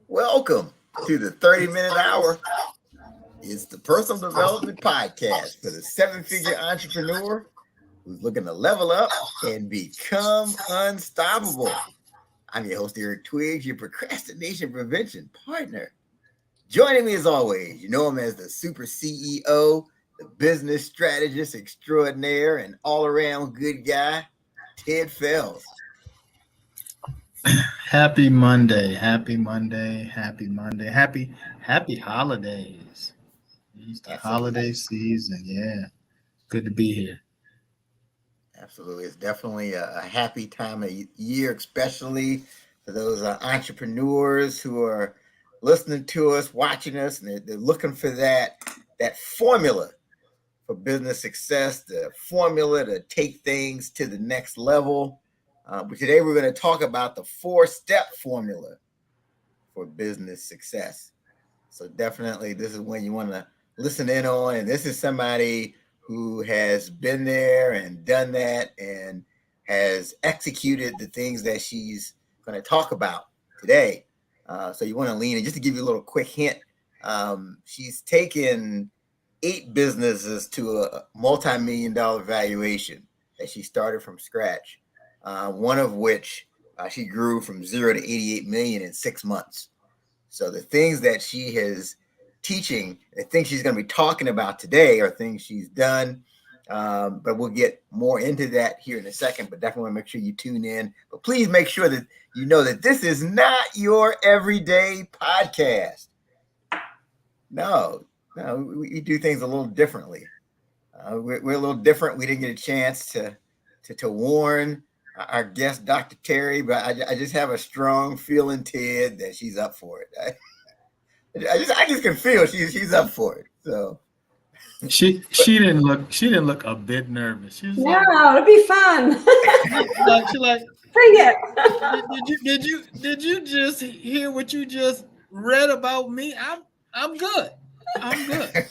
Welcome to the 30-minute hour. It's the personal development podcast for the seven-figure entrepreneur who's looking to level up and become unstoppable. I'm your host, Eric Twiggs, your procrastination prevention partner. Joining me as always, you know him as the super CEO, the business strategist extraordinaire, and all-around good guy, Ted Fells. Happy Monday, happy Monday, happy Monday, happy holidays. It's the Absolutely. holiday season. Yeah. Good to be here. Absolutely. It's definitely a happy time of year, especially for those entrepreneurs who are listening to us, watching us, and they're looking for that formula for business success, the formula to take things to the next level. But today we're going to talk about the 4-step formula for business success. So definitely this is when you want to listen in on, and this is somebody who has been there and done that and has executed the things that she's going to talk about today. So you want to lean in. Just to give you a little quick hint, she's taken 8 businesses to a multi-million dollar valuation that she started from scratch. One of which she grew from 0 to 88 million in 6 months. So the things that she is teaching, the things she's going to be talking about today are things she's done. But we'll get more into that here in a second. But definitely want to make sure you tune in. But please make sure that you know that this is not your everyday podcast. No, we do things a little differently. We're a little different. We didn't get a chance to warn our guest, Dr. Terri, but I just have a strong feeling, Ted, that she's up for it. I just can feel she's up for it. So She didn't look a bit nervous. She was No, like, it'll be fun. she like, Bring it. did you just hear what you just read about me? I'm good. I'm good.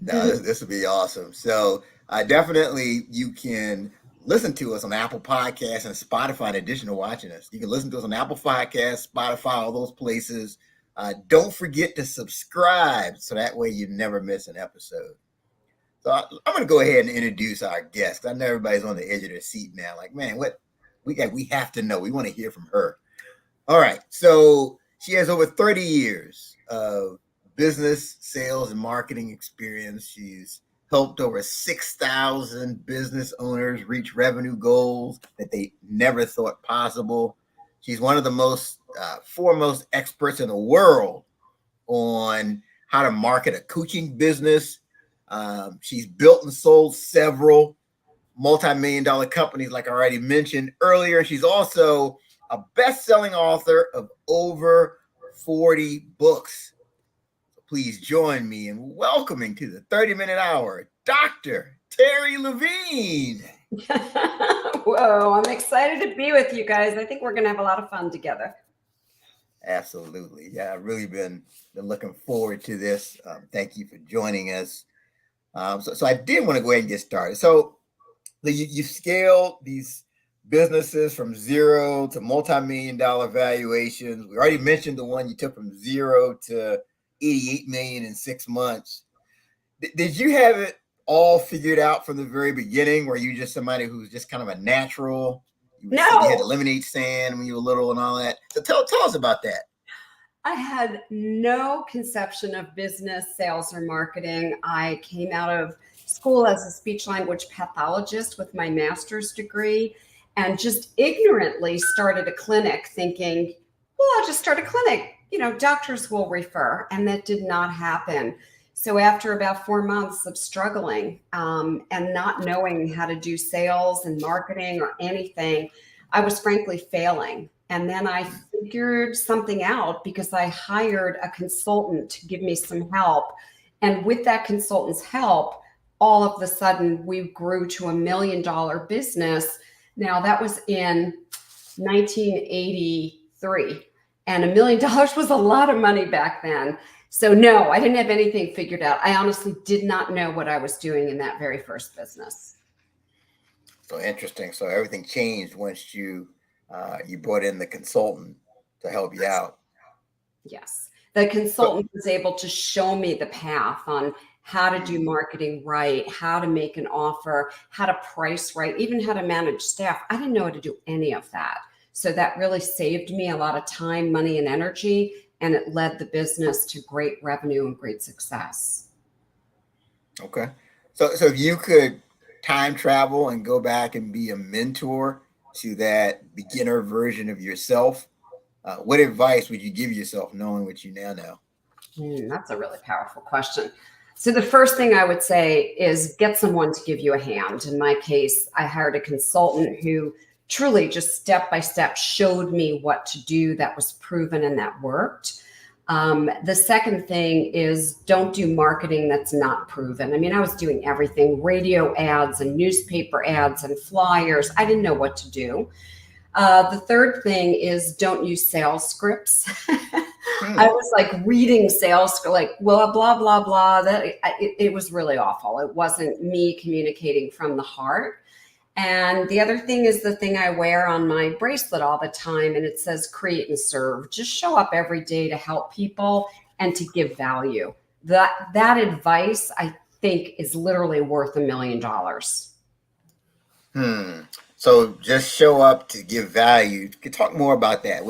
no, this will be awesome. So definitely you can listen to us on Apple Podcasts and Spotify in addition to watching us. You can listen to us on Apple Podcasts, Spotify, all those places. Don't forget to subscribe so that way you never miss an episode. So I'm going to go ahead and introduce our guest. I know everybody's on the edge of their seat now. Like, man, what we have to know. We want to hear from her. All right. So she has over 30 years of business, sales, and marketing experience. She's helped over 6,000 business owners reach revenue goals that they never thought possible. She's one of the most foremost experts in the world on how to market a coaching business. She's built and sold several multi-million dollar companies, like I already mentioned earlier. She's also a best-selling author of over 40 books. So please join me in welcoming to the 30-minute hour, Dr. Terri Levine. Whoa, I'm excited to be with you guys. I think we're going to have a lot of fun together. Absolutely. Yeah, I've really been looking forward to this. Thank you for joining us. So I did want to go ahead and get started. So you scale these businesses from 0 to multi-million dollar valuations. We already mentioned the one you took from 0 to 88 million in 6 months. Did you have it all figured out from the very beginning? Were you just somebody who's just kind of a natural? You had a lemonade stand when you were little and all that. So tell us about that. I had no conception of business, sales, or marketing. I came out of school as a speech language pathologist with my master's degree and just ignorantly started a clinic thinking, well, I'll just start a clinic. You know, doctors will refer. And that did not happen. So after about 4 months of struggling and not knowing how to do sales and marketing or anything, I was frankly failing. And then I figured something out because I hired a consultant to give me some help. And with that consultant's help, all of a sudden we grew to $1 million business. Now that was in 1983. And $1 million was a lot of money back then. So no, I didn't have anything figured out. I honestly did not know what I was doing in that very first business. So interesting. So everything changed once you you brought in the consultant to help you out. Yes. The consultant was able to show me the path on how to do marketing right, how to make an offer, how to price right, even how to manage staff. I didn't know how to do any of that. So that really saved me a lot of time, money, and energy, and it led the business to great revenue and great success. Okay. So if you could time travel and go back and be a mentor to that beginner version of yourself, what advice would you give yourself knowing what you now know? That's a really powerful question. So the first thing I would say is get someone to give you a hand. In my case, I hired a consultant who truly just step by step showed me what to do that was proven and that worked. The second thing is don't do marketing that's not proven. I mean, I was doing everything, radio ads and newspaper ads and flyers. I didn't know what to do. The third thing is don't use sales scripts. I was like reading sales, like blah, blah, blah, blah. It was really awful. It wasn't me communicating from the heart. And the other thing is the thing I wear on my bracelet all the time, and it says create and serve. Just show up every day to help people and to give value. That advice, I think, is literally worth $1 million. So just show up to give value. You can talk more about that.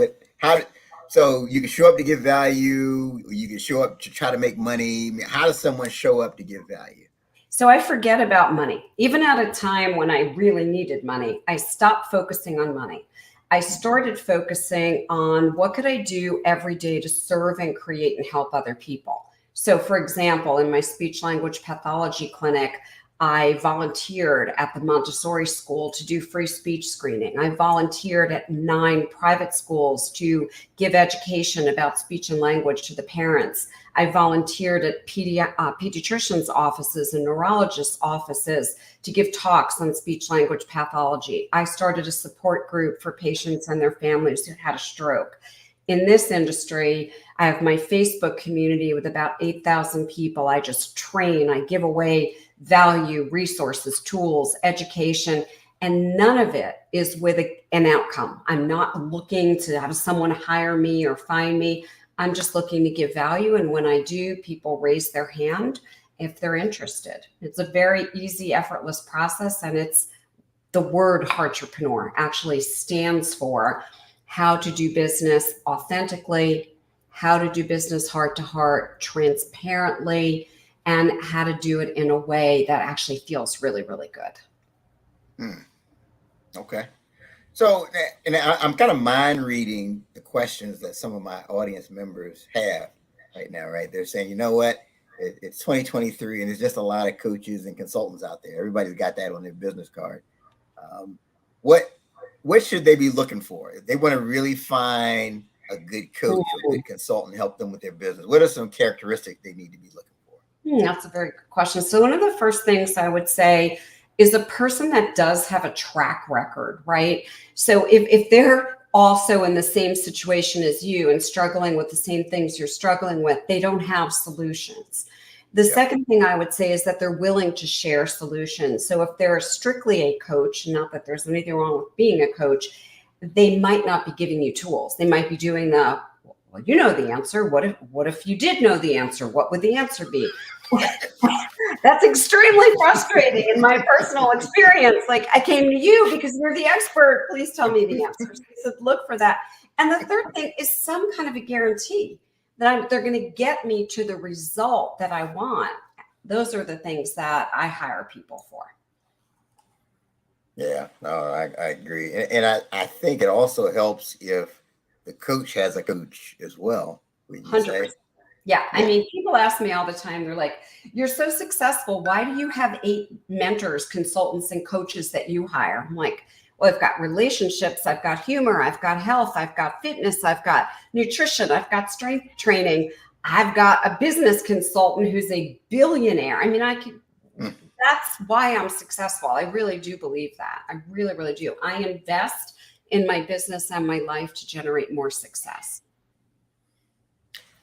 So you can show up to give value, or you can show up to try to make money. I mean, how does someone show up to give value? So I forget about money. Even at a time when I really needed money, I stopped focusing on money. I started focusing on what could I do every day to serve and create and help other people. So for example, in my speech language pathology clinic, I volunteered at the Montessori school to do free speech screening. I volunteered at 9 private schools to give education about speech and language to the parents. I volunteered at pediatricians' offices and neurologists' offices to give talks on speech language pathology. I started a support group for patients and their families who had a stroke. In this industry, I have my Facebook community with about 8,000 people. I just train, I give away value, resources, tools, education, and none of it is with an outcome. I'm not looking to have someone hire me or find me. I'm just looking to give value. And when I do, people raise their hand if they're interested. It's a very easy, effortless process. And it's the word Heartrepreneur actually stands for how to do business authentically, how to do business heart to heart, transparently, and how to do it in a way that actually feels really, really good. Okay. So, and I'm kind of mind reading the questions that some of my audience members have right now, right? They're saying, you know what? It's 2023 and there's just a lot of coaches and consultants out there. Everybody's got that on their business card. What should they be looking for? If they want to really find a good coach or a good consultant, help them with their business, what are some characteristics they need to be looking for? That's a very good question. So one of the first things I would say is a person that does have a track record, right? So if they're also in the same situation as you and struggling with the same things you're struggling with, they don't have solutions. The second thing I would say is that they're willing to share solutions. So if they're strictly a coach, not that there's anything wrong with being a coach, they might not be giving you tools. They might be doing well, you know the answer. What if you did know the answer? What would the answer be? That's extremely frustrating in my personal experience. Like, I came to you because you're the expert. Please tell me the answers. So look for that. And the third thing is some kind of a guarantee that they're going to get me to the result that I want. Those are the things that I hire people for. Yeah, no, I agree. And I think it also helps if the coach has a coach as well. 100%. Yeah. I mean, people ask me all the time, they're like, you're so successful. Why do you have 8 mentors, consultants, and coaches that you hire? I'm like, well, I've got relationships, I've got humor, I've got health, I've got fitness, I've got nutrition, I've got strength training. I've got a business consultant who's a billionaire. I mean, that's why I'm successful. I really do believe that. I really, really do. I invest in my business and my life to generate more success.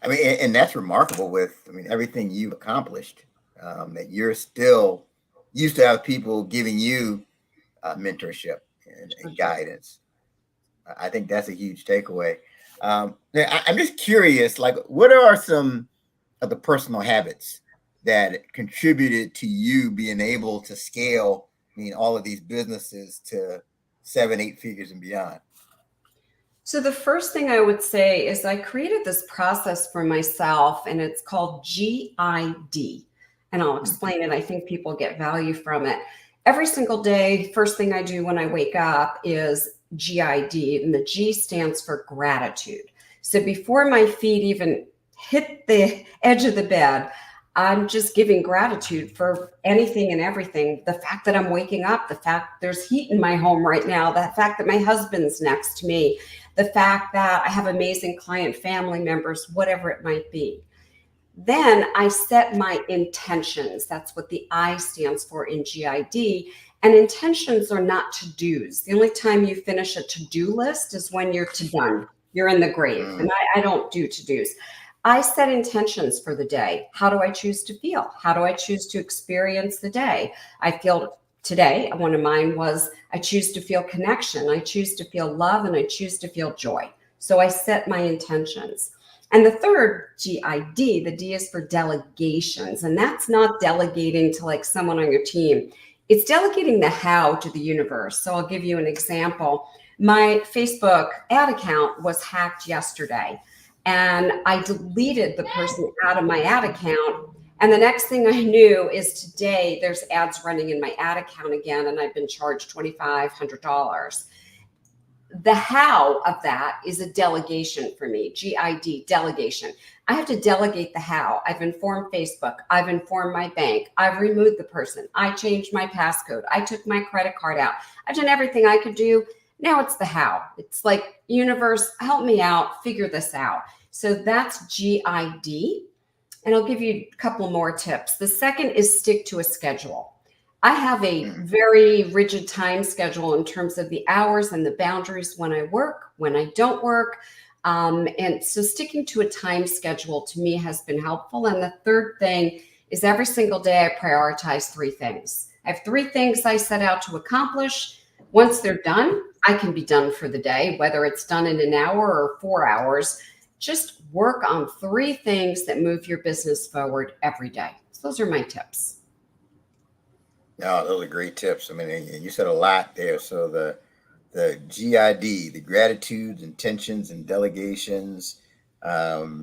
I mean, and that's remarkable with, everything you've accomplished, that you still have people giving you mentorship and guidance. I think that's a huge takeaway. I'm just curious, like, what are some of the personal habits that contributed to you being able to scale, all of these businesses to 7, 8 figures and beyond? So the first thing I would say is I created this process for myself, and it's called GID. And I'll explain it. I think people get value from it. Every single day, first thing I do when I wake up is GID, and the G stands for gratitude. So before my feet even hit the edge of the bed, I'm just giving gratitude for anything and everything. The fact that I'm waking up, the fact there's heat in my home right now, the fact that my husband's next to me, the fact that I have amazing client family members, whatever it might be. Then I set my intentions. That's what the I stands for in GID. And intentions are not to-dos. The only time you finish a to-do list is when you're to done. You're in the grave. And I don't do to-dos. I set intentions for the day. How do I choose to feel? How do I choose to experience the day? I feel today, one of mine was I choose to feel connection, I choose to feel love, and I choose to feel joy. So I set my intentions. And the third GID, the D is for delegations. And that's not delegating to like someone on your team. It's delegating the how to the universe. So I'll give you an example. My Facebook ad account was hacked yesterday, and I deleted the person out of my ad account. And the next thing I knew is today there's ads running in my ad account again, and I've been charged $2,500. The how of that is a delegation for me, GID, delegation. I have to delegate the how. I've informed Facebook. I've informed my bank. I've removed the person. I changed my passcode. I took my credit card out. I've done everything I could do. Now it's the how. It's like, universe, help me out, figure this out. So that's GID. And I'll give you a couple more tips. The second is stick to a schedule. I have a very rigid time schedule in terms of the hours and the boundaries when I work, when I don't work. And so sticking to a time schedule to me has been helpful. And the third thing is every single day I prioritize 3 things. I have 3 things I set out to accomplish. Once they're done, I can be done for the day, whether it's done in an hour or 4 hours. Just work on 3 things that move your business forward every day. So those are my tips. No, those are great tips. I mean, and you said a lot there. So the GID, the gratitudes, intentions, and delegations,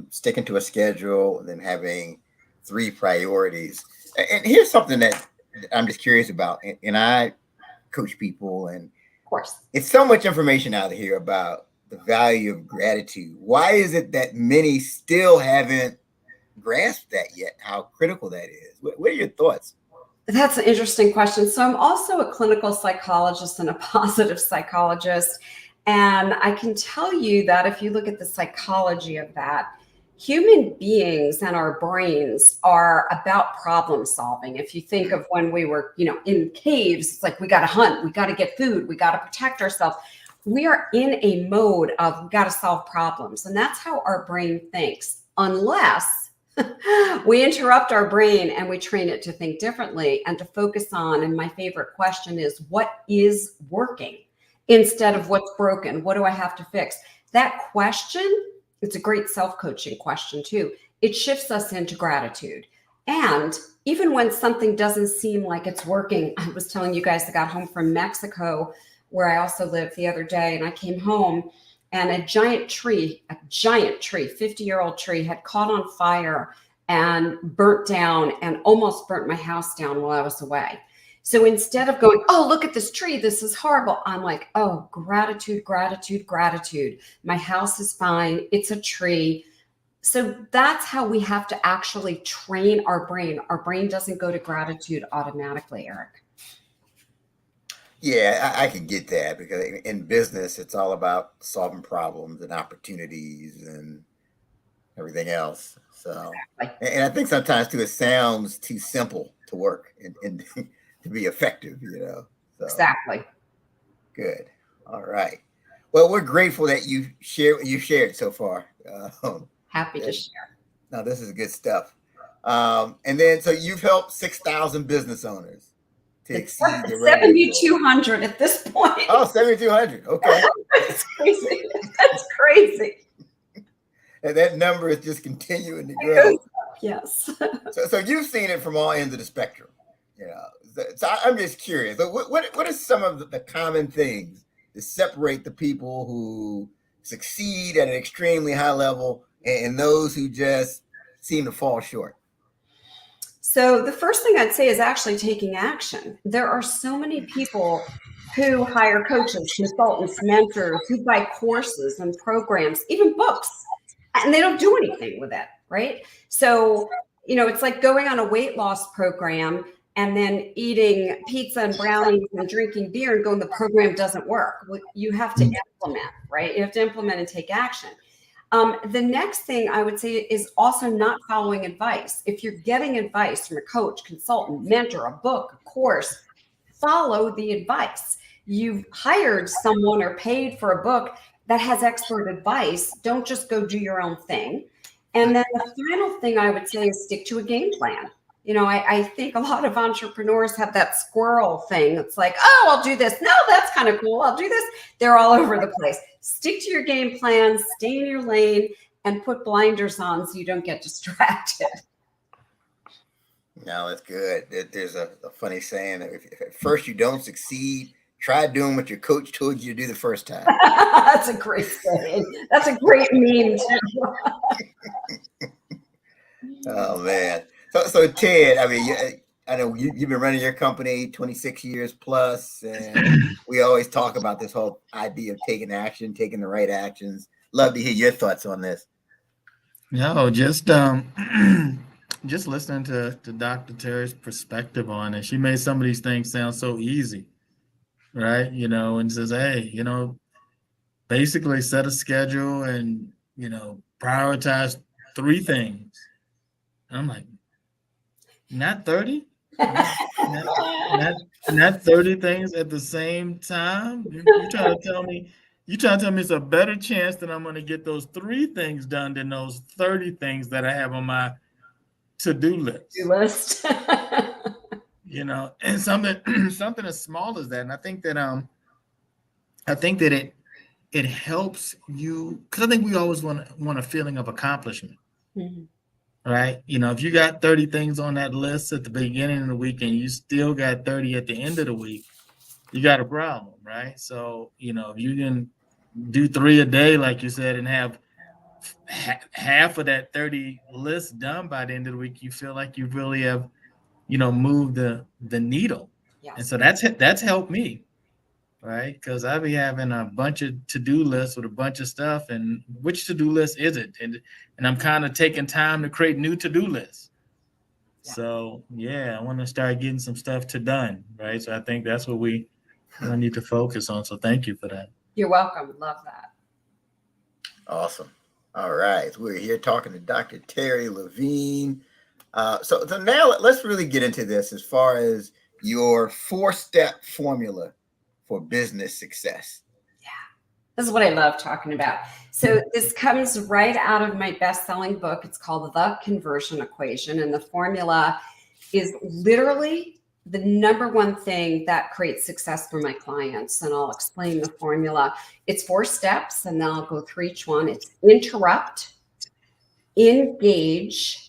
sticking to a schedule, and then having 3 priorities. And here's something that I'm just curious about. And I coach people, and Of course. it's so much information out here about the value of gratitude. Why is it that many still haven't grasped that yet? How critical that is? What are your thoughts? That's an interesting question. So I'm also a clinical psychologist and a positive psychologist. And I can tell you that if you look at the psychology of that, human beings and our brains are about problem solving. If you think of when we were, in caves, it's like we got to hunt, we got to get food, we got to protect ourselves. We are in a mode of we got to solve problems. And that's how our brain thinks, unless we interrupt our brain and we train it to think differently and to focus on, and my favorite question is, what is working instead of what's broken? What do I have to fix? That question, it's a great self-coaching question too. It shifts us into gratitude. And even when something doesn't seem like it's working, I was telling you guys, I got home from Mexico, where I also lived the other day, and I came home and a giant tree, 50-year-old tree, had caught on fire and burnt down and almost burnt my house down while I was away. So instead of going, oh, look at this tree, this is horrible, I'm like, oh, gratitude, gratitude, gratitude. My house is fine. It's a tree. So that's how we have to actually train our brain. Our brain doesn't go to gratitude automatically, Eric. Yeah, I can get that, because in business, it's all about solving problems and opportunities and everything else. So, and I think sometimes too, it sounds too simple to work and to be effective, So, Exactly. Good. All right. Well, we're grateful that you shared so far. Happy to share. Now, this is good stuff. And then, so you've helped 6,000 business owners. to It's exceed the revenue goal? 7,200 at this point. Oh, 7,200. Okay. It's crazy. That's crazy. And that number is just continuing to It grow. goes up, yes. So you've seen it from all ends of the spectrum. You know, so I'm just curious. What are some of the common things that separate the people who succeed at an extremely high level and those who just seem to fall short? So the first thing I'd say is actually taking action. There are so many people who hire coaches, consultants, mentors, who buy courses and programs, even books, and they don't do anything with it, right? So, it's like going on a weight loss program and then eating pizza and brownies and drinking beer and going, the program doesn't work. Well, you have to implement, right? You have to implement and take action. The next thing I would say is also not following advice. If you're getting advice from a coach, consultant, mentor, a book, a course, follow the advice. You've hired someone or paid for a book that has expert advice. Don't just go do your own thing. And then the final thing I would say is stick to a game plan. I think a lot of entrepreneurs have that squirrel thing. It's like, oh, I'll do this. No, that's kind of cool. I'll do this. They're all over the place. Stick to your game plan, stay in your lane, and put blinders on so you don't get distracted. No, that's good. There's a funny saying that if at first you don't succeed, try doing what your coach told you to do the first time. That's a great saying. That's a great meme too. Oh, man. So Ted, I mean, I know you've been running your company 26 years plus, and we always talk about this whole idea of taking action, taking the right actions. Love to hear your thoughts on this. No, just just listening to Dr. Terri's perspective on it. She made some of these things sound so easy, right? And says, hey, basically set a schedule and, prioritize 3 things. And I'm like, not 30? not 30 things at the same time? You're trying to tell me it's a better chance that I'm going to get those 3 things done than those 30 things that I have on my to-do list. And something as small as that. And I think that it helps you, because I think we always want a feeling of accomplishment. Mm-hmm. Right? If you got 30 things on that list at the beginning of the week and you still got 30 at the end of the week, you got a problem, right? So, if you can do 3 a day, like you said, and have half of that 30 list done by the end of the week, you feel like you really have, moved the needle. Yes. And so that's helped me. Right, because I be having a bunch of to-do lists with a bunch of stuff, and which to-do list is it? And I'm kind of taking time to create new to-do lists. Yeah. So I want to start getting some stuff done, right? So I think that's what we need to focus on. So thank you for that. You're welcome. Love that. Awesome. All right, we're here talking to Dr. Terri Levine. So now let's really get into this as far as your 4-step formula for business success. Yeah, this is what I love talking about. So this comes right out of my best-selling book. It's called The Conversion Equation. And the formula is literally the number one thing that creates success for my clients. And I'll explain the formula. It's 4 steps, and then I'll go through each one. It's interrupt, engage,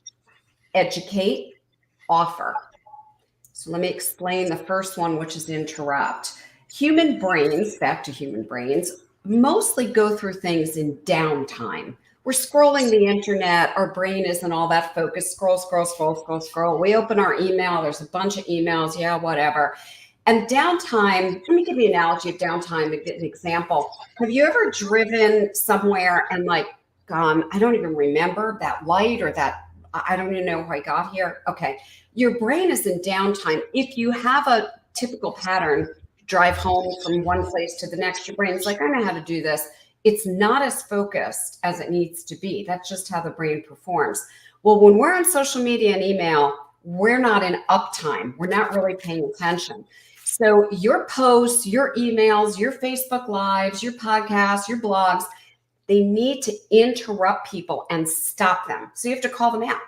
educate, offer. So let me explain the first one, which is interrupt. Human brains, back to human brains, mostly go through things in downtime. We're scrolling the internet. Our brain isn't all that focused. Scroll. We open our email. There's a bunch of emails. Yeah, whatever. And downtime, let me give you an analogy of downtime to get an example. Have you ever driven somewhere and gone, I don't even remember that light or that, I don't even know how I got here. Okay. Your brain is in downtime. If you have a typical pattern, drive home from one place to the next, your brain's like, I know how to do this. It's not as focused as it needs to be. That's just how the brain performs. Well, when we're on social media and email, we're not in uptime. We're not really paying attention. So your posts, your emails, your Facebook Lives, your podcasts, your blogs, they need to interrupt people and stop them. So you have to call them out.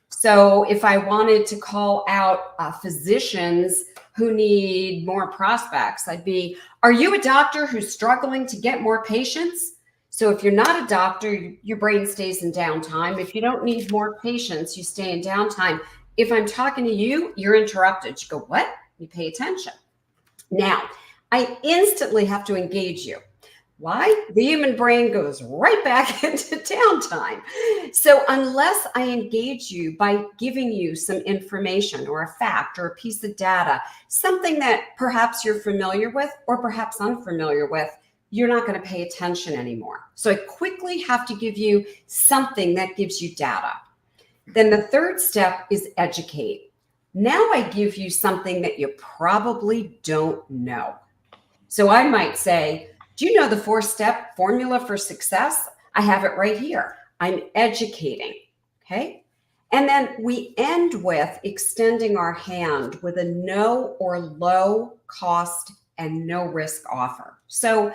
So if I wanted to call out physicians who need more prospects, I'd be, are you a doctor who's struggling to get more patients? So if you're not a doctor, your brain stays in downtime. If you don't need more patients, you stay in downtime. If I'm talking to you, you're interrupted. You go, what? You pay attention. Now, I instantly have to engage you. Why? The human brain goes right back into downtime. So unless I engage you by giving you some information or a fact or a piece of data, something that perhaps you're familiar with or perhaps unfamiliar with, you're not going to pay attention anymore. So I quickly have to give you something that gives you data. Then the third step is educate. Now I give you something that you probably don't know. So I might say, do you know the 4-step formula for success? I have it right here. I'm educating, okay? And then we end with extending our hand with a no or low cost and no risk offer. So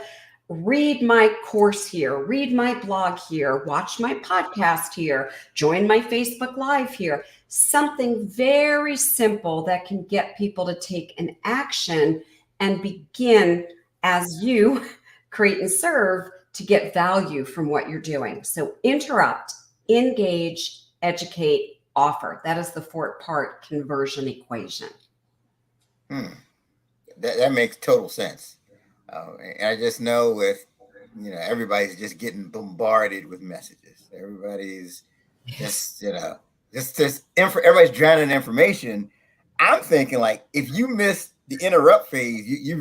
read my course here, read my blog here, watch my podcast here, join my Facebook Live here. Something very simple that can get people to take an action and begin as you create and serve to get value from what you're doing. So interrupt, engage, educate, offer. That is the 4-part conversion equation. That makes total sense. And I just know with, everybody's just getting bombarded with messages. Everybody's just, everybody's drowning in information. I'm thinking like, if you miss the interrupt phase, you're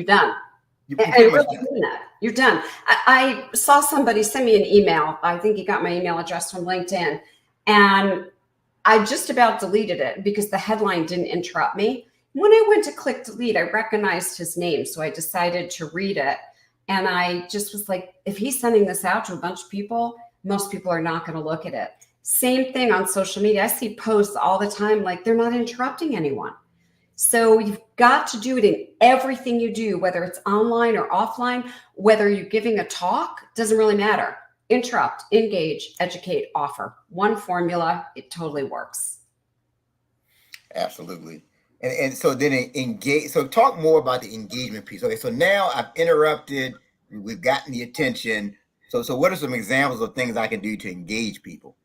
done. You're done. I saw somebody send me an email. I think he got my email address from LinkedIn, and I just about deleted it because the headline didn't interrupt me. When I went to click delete, I recognized his name. So I decided to read it. And I just was like, if he's sending this out to a bunch of people, most people are not going to look at it. Same thing on social media. I see posts all the time, like they're not interrupting anyone. So you've got to do it in everything you do, whether it's online or offline, whether you're giving a talk, doesn't really matter. Interrupt, engage, educate, offer. One formula, it totally works. Absolutely. And so then engage. So talk more about the engagement piece. Okay, so now I've interrupted, we've gotten the attention. So what are some examples of things I can do to engage people?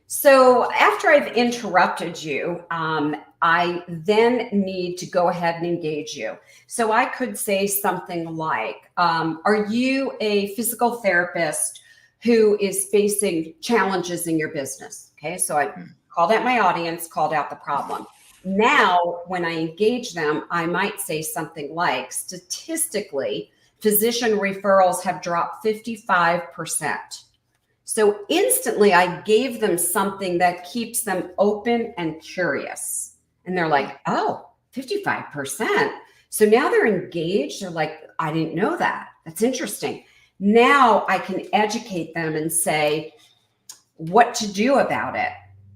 So after I've interrupted you, I then need to go ahead and engage you. So I could say something like, are you a physical therapist who is facing challenges in your business? Okay, so I called out my audience, called out the problem. Now, when I engage them, I might say something like, statistically, physician referrals have dropped 55%. So instantly, I gave them something that keeps them open and curious. And they're like, oh, 55%. So now they're engaged. They're like, I didn't know that. That's interesting. Now I can educate them and say what to do about it.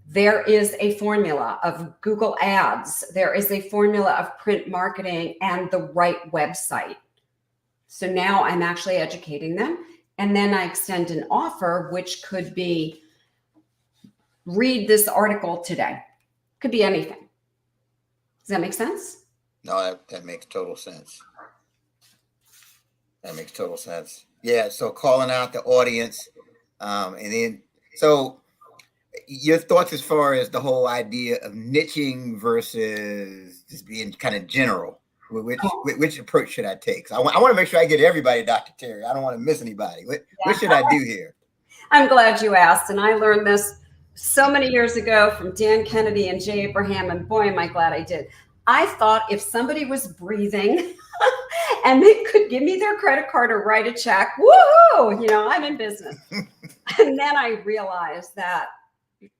There is a formula of Google Ads. There is a formula of print marketing and the right website. So now I'm actually educating them. And then I extend an offer, which could be read this article today. Could be anything. Does that make sense? No, that makes total sense. That makes total sense. Yeah. So calling out the audience, and then so your thoughts as far as the whole idea of niching versus just being kind of general. Which approach should I take? So I want to make sure I get everybody, Dr. Terri. I don't want to miss anybody. What should I do here? I'm glad you asked. And I learned this so many years ago from Dan Kennedy and Jay Abraham. And boy, am I glad I did. I thought if somebody was breathing and they could give me their credit card or write a check, woohoo, I'm in business. And then I realized that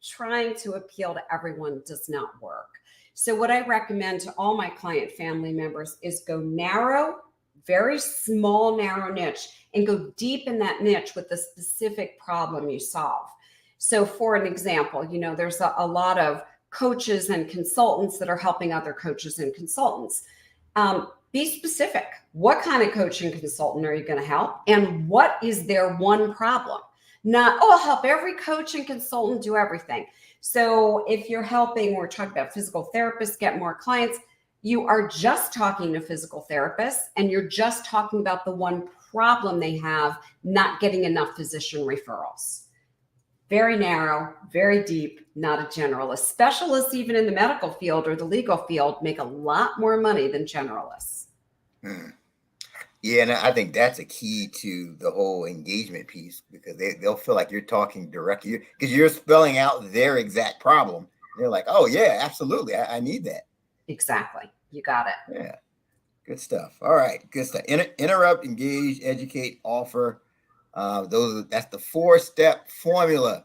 trying to appeal to everyone does not work. So what I recommend to all my client family members is go narrow, very small, narrow niche, and go deep in that niche with the specific problem you solve. So for an example, there's a lot of coaches and consultants that are helping other coaches and consultants. Be specific. What kind of coach and consultant are you going to help? And what is their one problem? Not, I'll help every coach and consultant do everything. So if you're helping, we're talking about physical therapists get more clients, you are just talking to physical therapists and you're just talking about the one problem they have, not getting enough physician referrals. Very narrow, very deep, not a generalist. Specialists, even in the medical field or the legal field, make a lot more money than generalists. Yeah, and I think that's a key to the whole engagement piece, because they'll feel like you're talking directly, because you're spelling out their exact problem. They're like, oh, yeah, absolutely. I need that. Exactly. You got it. Yeah. Good stuff. All right. Good stuff. Interrupt, engage, educate, offer. That's the 4-step formula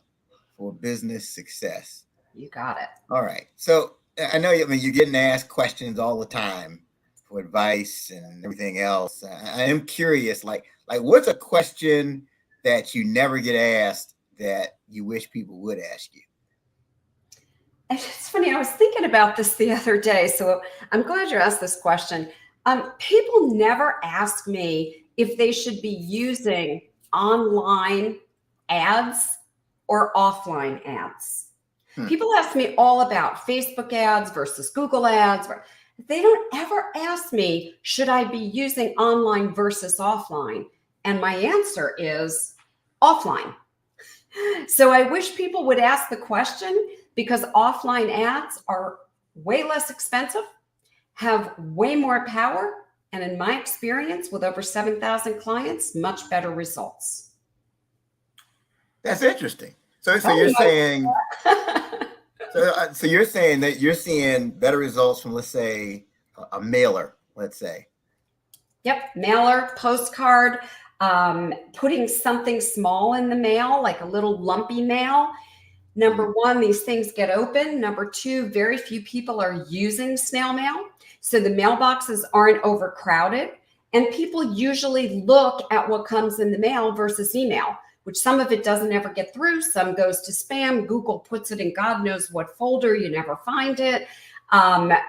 for business success. You got it. All right. So I know you're getting asked questions all the time for advice and everything else. I am curious, like what's a question that you never get asked that you wish people would ask you? It's funny. I was thinking about this the other day, so I'm glad you asked this question. People never ask me if they should be using online ads or offline ads. People ask me all about Facebook ads versus Google ads. They don't ever ask me, should I be using online versus offline? And my answer is offline. So I wish people would ask the question, because offline ads are way less expensive, have way more power, and in my experience, with over 7,000 clients, much better results. That's interesting. So you're saying, so you're saying that you're seeing better results from, let's say, a mailer, let's say. Yep, mailer, postcard, putting something small in the mail, like a little lumpy mail. Number one, these things get open. Number two, very few people are using snail mail. So the mailboxes aren't overcrowded. And people usually look at what comes in the mail versus email, which some of it doesn't ever get through. Some goes to spam. Google puts it in God knows what folder. You never find it.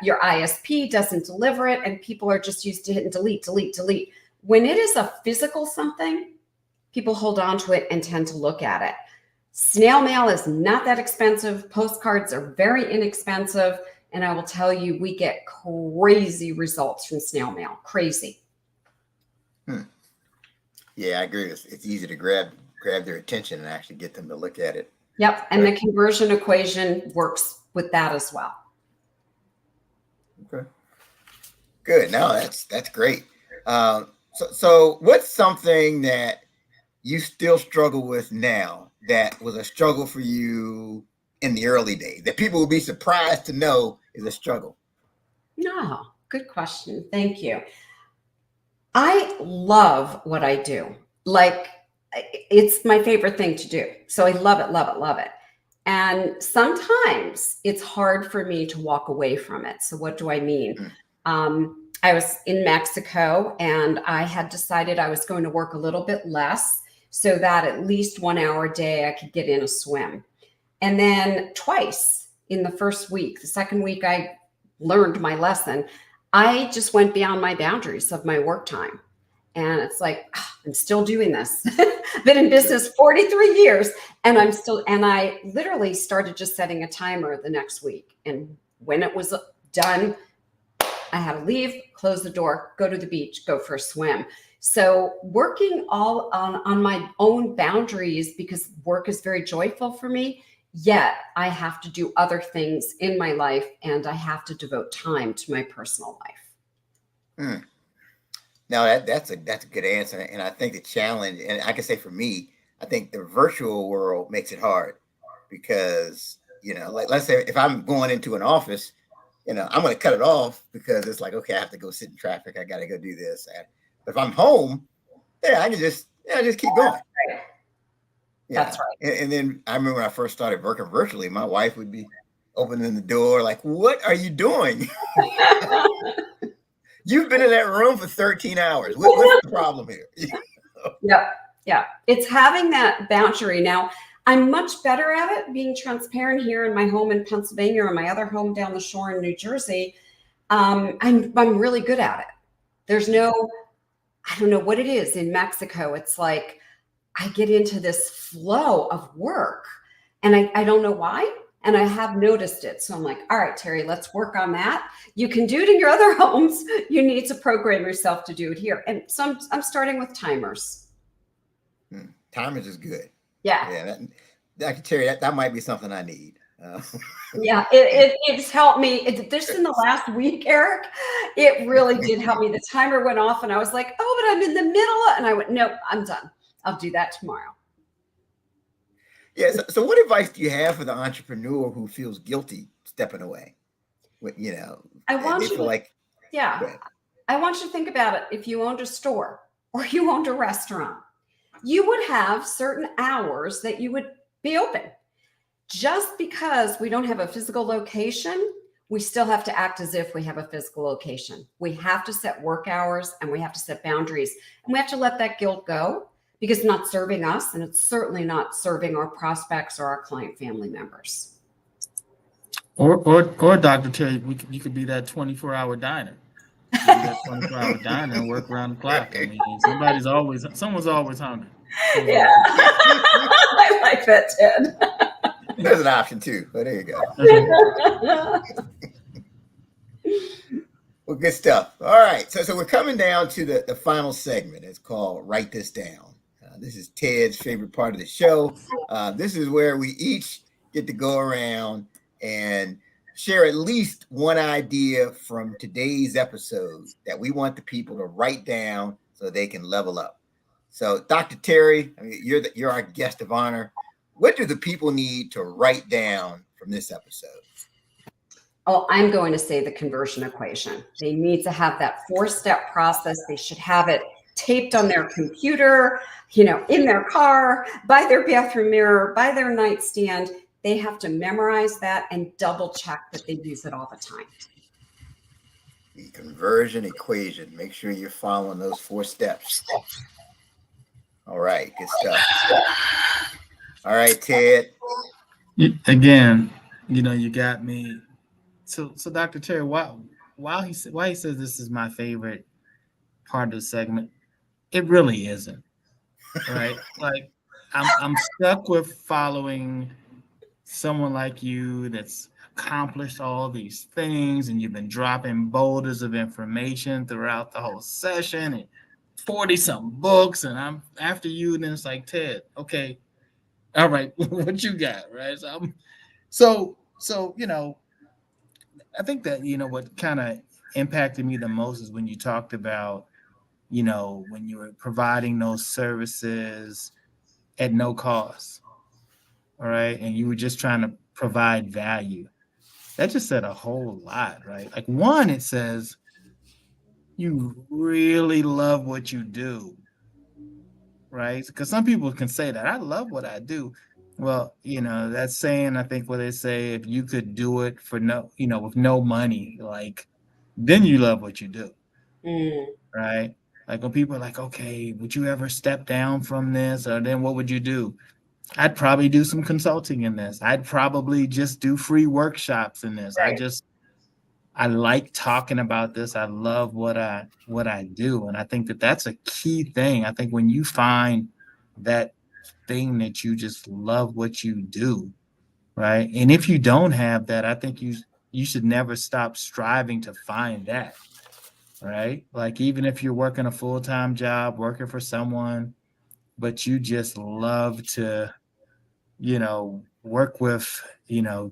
Your ISP doesn't deliver it. And people are just used to hitting delete, delete, delete. When it is a physical something, people hold on to it and tend to look at it. Snail mail is not that expensive. Postcards are very inexpensive. And I will tell you, we get crazy results from snail mail. Crazy. Yeah, I agree. It's easy to grab their attention and actually get them to look at it. Yep. And the conversion equation works with that as well. Okay. Good. No, that's great. So what's something that you still struggle with now that was a struggle for you in the early days that people will be surprised to know is a struggle? No, good question. Thank you. I love what I do. Like, it's my favorite thing to do. So I love it, love it, love it. And sometimes it's hard for me to walk away from it. So what do I mean? I was in Mexico and I had decided I was going to work a little bit less so that at least 1 hour a day I could get in a swim. And then twice in the first week, the second week I learned my lesson, I just went beyond my boundaries of my work time. And it's like, I'm still doing this. Been in business 43 years and I literally started just setting a timer the next week. And when it was done, I had to leave, close the door, go to the beach, go for a swim. So working all on my own boundaries, because work is very joyful for me, yet I have to do other things in my life and I have to devote time to my personal life. Now that's a good answer. And I think the challenge, and I can say for me, I think the virtual world makes it hard because, like let's say if I'm going into an office, I'm going to cut it off because it's like, okay, I have to go sit in traffic. I got to go do this. But if I'm home, I can just keep going. Right. Yeah. That's right. And then I remember when I first started working virtually, my wife would be opening the door like, what are you doing? You've been in that room for 13 hours. What's the problem here? Yeah. It's having that boundary. Now, I'm much better at it, being transparent here in my home in Pennsylvania or my other home down the shore in New Jersey. I'm really good at it. There's I don't know what it is in Mexico. It's like I get into this flow of work and I don't know why. And I have noticed it. So I'm like, all right, Terri, let's work on that. You can do it in your other homes. You need to program yourself to do it here. And so I'm starting with timers. Timers is good. Yeah. Yeah. Dr. Terri, that might be something I need. Yeah, it's helped me. Just in the last week, Eric, it really did help me. The timer went off and I was like, oh, but I'm in the middle. And I went, no, I'm done. I'll do that tomorrow. Yeah. So what advice do you have for the entrepreneur who feels guilty stepping away? I want you to, like, yeah, I want you to think about it. If you owned a store or you owned a restaurant, you would have certain hours that you would be open. Just because we don't have a physical location, we still have to act as if we have a physical location. We have to set work hours and we have to set boundaries, and we have to let that guilt go because it's not serving us, and it's certainly not serving our prospects or our client family members. Or Dr. Terri, you could be that 24-hour diner. You can be that 24-hour diner and work around the clock. I mean, someone's always hungry. Yeah, I like that, Ted. There's an option too. But there you go. Well, good stuff. All right. So we're coming down to the final segment. It's called Write This Down. This is Ted's favorite part of the show. This is where we each get to go around and share at least one idea from today's episode that we want the people to write down so they can level up. So, Dr. Terri, I mean, you're our guest of honor. What do the people need to write down from this episode? Oh, I'm going to say the conversion equation. They need to have that 4-step process. They should have it taped on their computer, in their car, by their bathroom mirror, by their nightstand. They have to memorize that and double check that they use it all the time. The conversion equation. Make sure you're following those 4 steps. All right, good stuff. All right, Ted. Again, you got me. So Dr. Terri, why he says this is my favorite part of the segment, it really isn't. Right? Like I'm stuck with following someone like you that's accomplished all these things, and you've been dropping boulders of information throughout the whole session and 40-something books, and I'm after you, and then it's like, Ted, okay, all right, what you got, right? So I think that what kind of impacted me the most is when you talked about when you were providing those services at no cost, all right, and you were just trying to provide value. That just said a whole lot, right? Like, one, it says you really love what you do, right? Because some people can say that I love what I do. Well, that's saying, I think, what they say, if you could do it for with no money, like, then you love what you do, right? Like, when people are like, okay, would you ever step down from this? Or then what would you do? I'd probably do some consulting in this. I'd probably just do free workshops in this. Right. I like talking about this. I love what I do. And I think that that's a key thing. I think when you find that thing that you just love what you do, right? And if you don't have that, I think you should never stop striving to find that, right? Like, even if you're working a full-time job, working for someone, but you just love to, work with,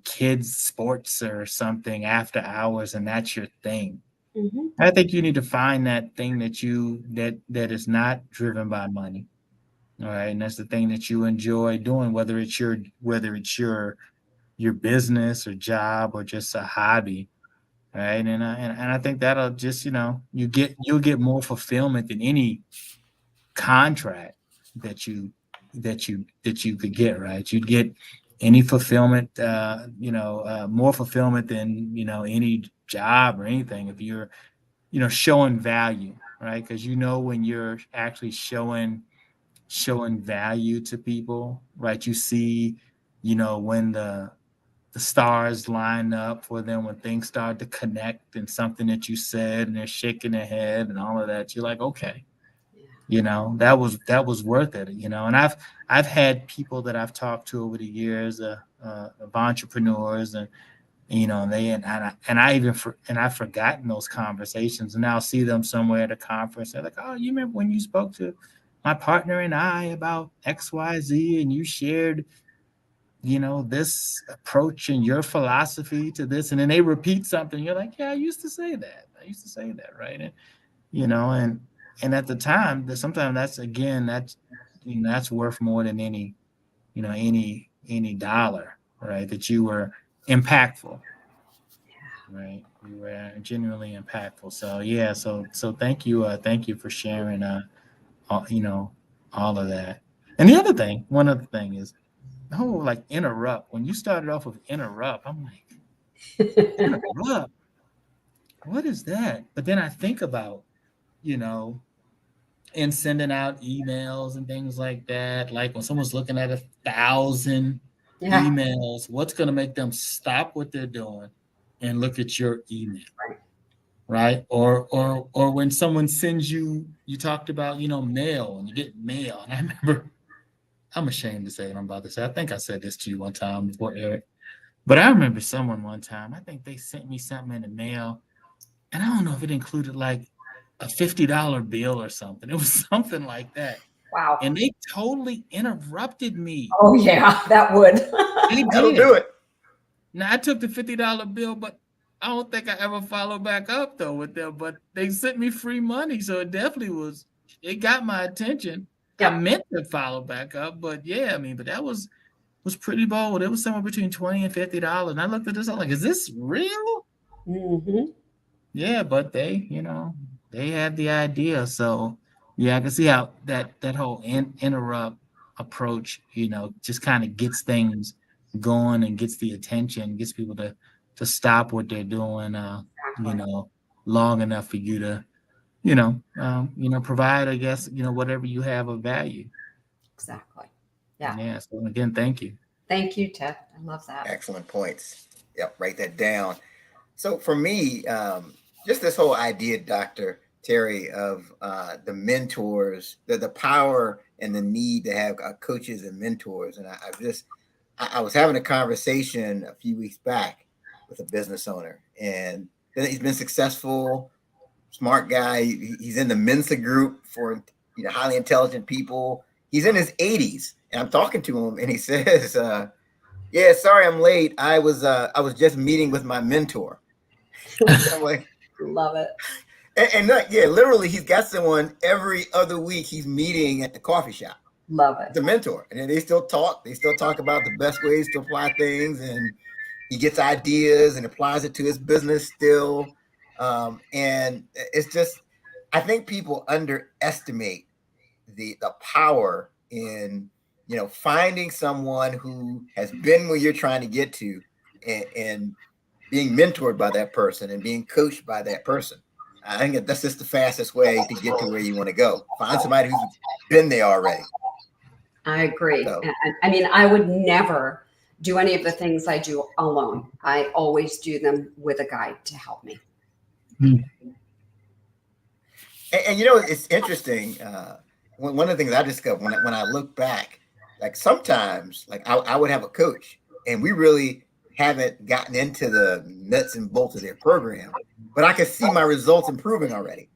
kids sports or something after hours, and that's your thing. Mm-hmm. I think you need to find that thing that is not driven by money. All right. And that's the thing that you enjoy doing, whether it's your business or job or just a hobby. Right. And I think that'll just, you'll get more fulfillment than any contract that you could get, right? You'd get any fulfillment, more fulfillment than, any job or anything if you're, showing value, right? Because when you're actually showing value to people, right? You see, when the stars line up for them, when things start to connect and something that you said, and they're shaking their head and all of that, you're like, okay, that was worth it. And I've had people that I've talked to over the years, of entrepreneurs, and I've forgotten those conversations, and now I'll see them somewhere at a conference. They're like, "Oh, you remember when you spoke to my partner and I about XYZ, and you shared, this approach and your philosophy to this," and then they repeat something. You're like, "Yeah, I used to say that. Right?" And at the time, that sometimes that's worth more than any dollar, right? That you were impactful, right? You were genuinely impactful. So yeah, so thank you for sharing, all of that. And one other thing is the whole like interrupt. When you started off with interrupt, I'm like, interrupt, what is that? But then I think about, in sending out emails and things like that, like when someone's looking at 1,000 emails, what's going to make them stop what they're doing and look at your email, right? Or when someone sends you talked about, mail, and you get mail. And I remember, I'm ashamed to say what I'm about to say. I think I said this to you one time before, Eric, but I remember someone one time, I think they sent me something in the mail, and I don't know if it included like a $50 bill or something. It was something like that. Wow. And they totally interrupted me. Oh yeah, that would. That'll do it. Now I took the $50 bill, but I don't think I ever followed back up though with them. But they sent me free money, so it definitely got my attention. Yep. I meant to follow back up, but yeah, but that was pretty bold. It was somewhere between $20 and $50. And I looked at this, I'm like, is this real? Mm-hmm. Yeah, but they had the idea. So yeah, I can see how that whole interrupt approach, just kind of gets things going and gets the attention, gets people to stop what they're doing, long enough for you to, provide, I guess, whatever you have of value. Exactly. Yeah. Yeah. So again, thank you. Thank you, Ted. I love that. Excellent points. Yep. Write that down. So for me, just this whole idea, Dr. Terri, of the mentors, the power and the need to have coaches and mentors. And I was having a conversation a few weeks back with a business owner, and he's been successful, smart guy. He's in the Mensa group for highly intelligent people. He's in his 80s, and I'm talking to him, and he says, "Yeah, sorry I'm late. I was just meeting with my mentor." I'm like, love it. And literally, he's got someone every other week he's meeting at the coffee shop. Love it. The mentor. And they still talk. They still talk about the best ways to apply things, and he gets ideas and applies it to his business still. And it's just, I think people underestimate the power in finding someone who has been where you're trying to get to, and being mentored by that person and being coached by that person. I think that's just the fastest way to get to where you want to go. Find somebody who's been there already. I agree. So, I would never do any of the things I do alone. I always do them with a guide to help me. And it's interesting. One of the things I discovered when I look back, like sometimes, like I would have a coach, and we really haven't gotten into the nuts and bolts of their program, but I can see my results improving already,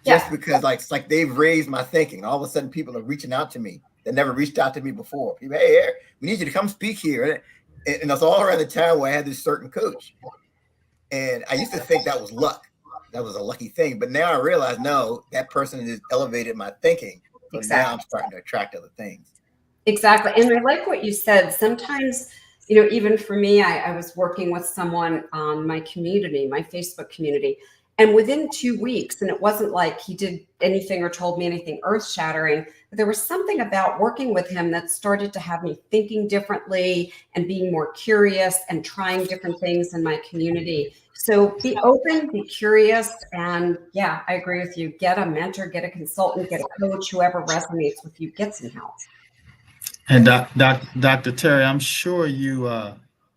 just because it's like they've raised my thinking. All of a sudden, people are reaching out to me that never reached out to me before. People, "Hey, Eric, we need you to come speak here," and that's all around the town where I had this certain coach. And I used to think that was luck. That was a lucky thing, but now I realize, no, that person has elevated my thinking. So now I'm starting to attract other things. Exactly. And I like what you said. Sometimes, even for me, I was working with someone on my community, my Facebook community, and within 2 weeks, and it wasn't like he did anything or told me anything earth-shattering, but there was something about working with him that started to have me thinking differently and being more curious and trying different things in my community. So be open, be curious, and yeah, I agree with you. Get a mentor, get a consultant, get a coach, whoever resonates with you, get some help. And Dr. Terri, I'm sure you,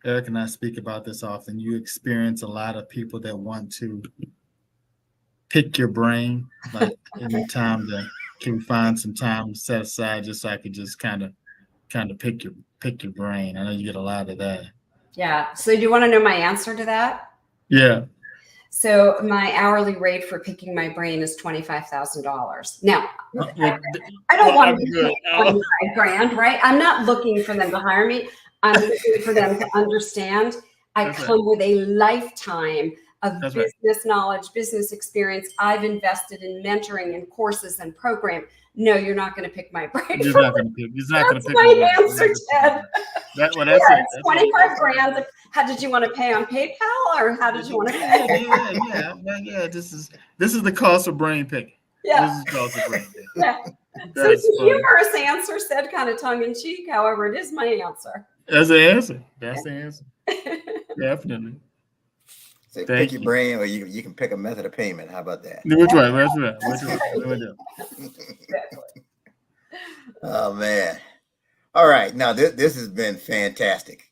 Eric and I speak about this often. You experience a lot of people that want to pick your brain, like any time can we find some time set aside just so I could just kind of pick your brain? I know you get a lot of that. Yeah. So do you want to know my answer to that? Yeah. So my hourly rate for picking my brain is $25,000. Now, I don't want to be 25 grand, right? I'm not looking for them to hire me. I'm looking for them to understand. I come with a lifetime of business knowledge, business experience. I've invested in mentoring and courses and program. No, you're not going to pick my brain. He's not going to pick. He's not going to pick my answer, Ted. That's it's 25 grand. How did you want to pay on PayPal, or how did you want to pay? Yeah. This is the cost of brain picking. Yeah. This is the cost of brain picking. Yeah. So it's a humorous answer, said kind of tongue in cheek. However, it is my answer. That's the answer. That's the answer. Definitely. So pick your brain, or you can pick a method of payment. How about that? Which way? Oh man! All right, now this has been fantastic.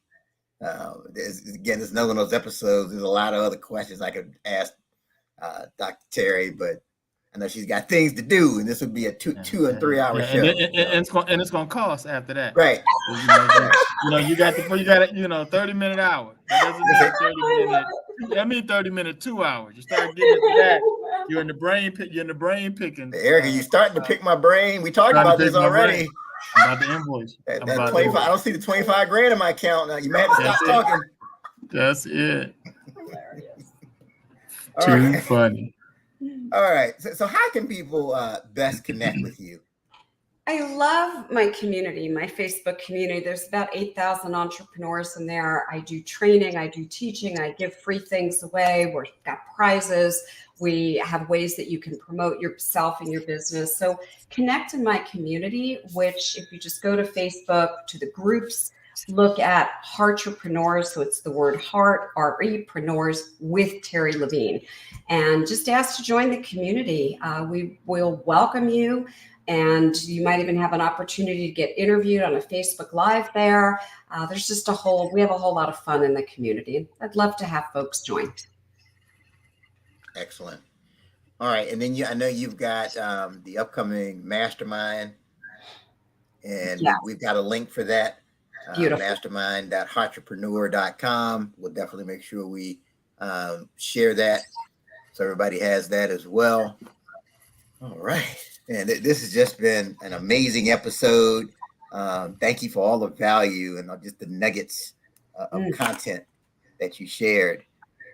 Again, this is another one of those episodes. There's a lot of other questions I could ask Dr. Terri, but I know she's got things to do, and this would be a 2 and 3 hour show. And it's going to cost after that. Right. You got 30-minute hour. That doesn't mean 30 minutes. That means 30-minute 2 hours. You start getting into that. You're in the brain picking. Erica, you starting to pick my brain. We talked about this already. I'm about to invoice. That 25. I don't see the 25 grand in my account now. You may have to stop talking. That's it. Hilarious. Too funny. All right. So how can people best connect with you? I love my community, my Facebook community. There's about 8,000 entrepreneurs in there. I do training, I do teaching, I give free things away. We've got prizes. We have ways that you can promote yourself and your business. So connect in my community, which if you just go to Facebook, to the groups, look at Heartrepreneurs. So it's the word heart, Repreneurs with Terri Levine. And just ask to join the community. We will welcome you. And you might even have an opportunity to get interviewed on a Facebook Live there. There's just we have a whole lot of fun in the community. I'd love to have folks join. Excellent. All right. And then I know you've got the upcoming mastermind, and we've got a link for that. Mastermind.heartrepreneur.com. We'll definitely make sure we share that so everybody has that as well. All right. And this has just been an amazing episode. Thank you for all the value and just the nuggets of content that you shared.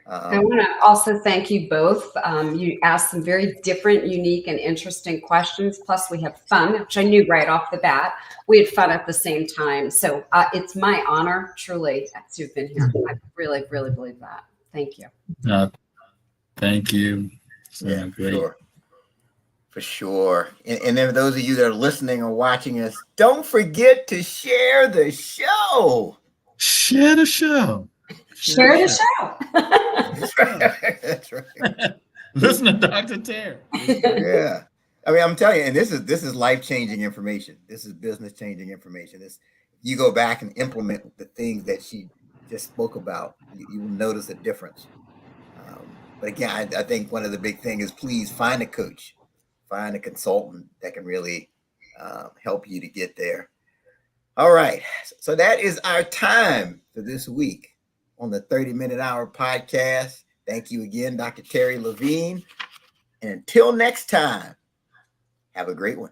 I want to also thank you both. You asked some very different, unique, and interesting questions. Plus, we have fun, which I knew right off the bat. We had fun at the same time. So it's my honor, truly, to have been here. I really, really believe that. Thank you. Thank you. Yeah, great. Sure. For sure. And then those of you that are listening or watching us, don't forget to share the show. Share the show. Share the show. That's right. That's right. Listen to Dr. Terri. Yeah. I mean, I'm telling you, and this is life-changing information. This is business-changing information. You go back and implement the things that she just spoke about, you will notice a difference. But again, I think one of the big things is please find a coach. Find a consultant that can really help you to get there. All right. So that is our time for this week on the 30-Minute Hour podcast. Thank you again, Dr. Terri Levine. And until next time, have a great one.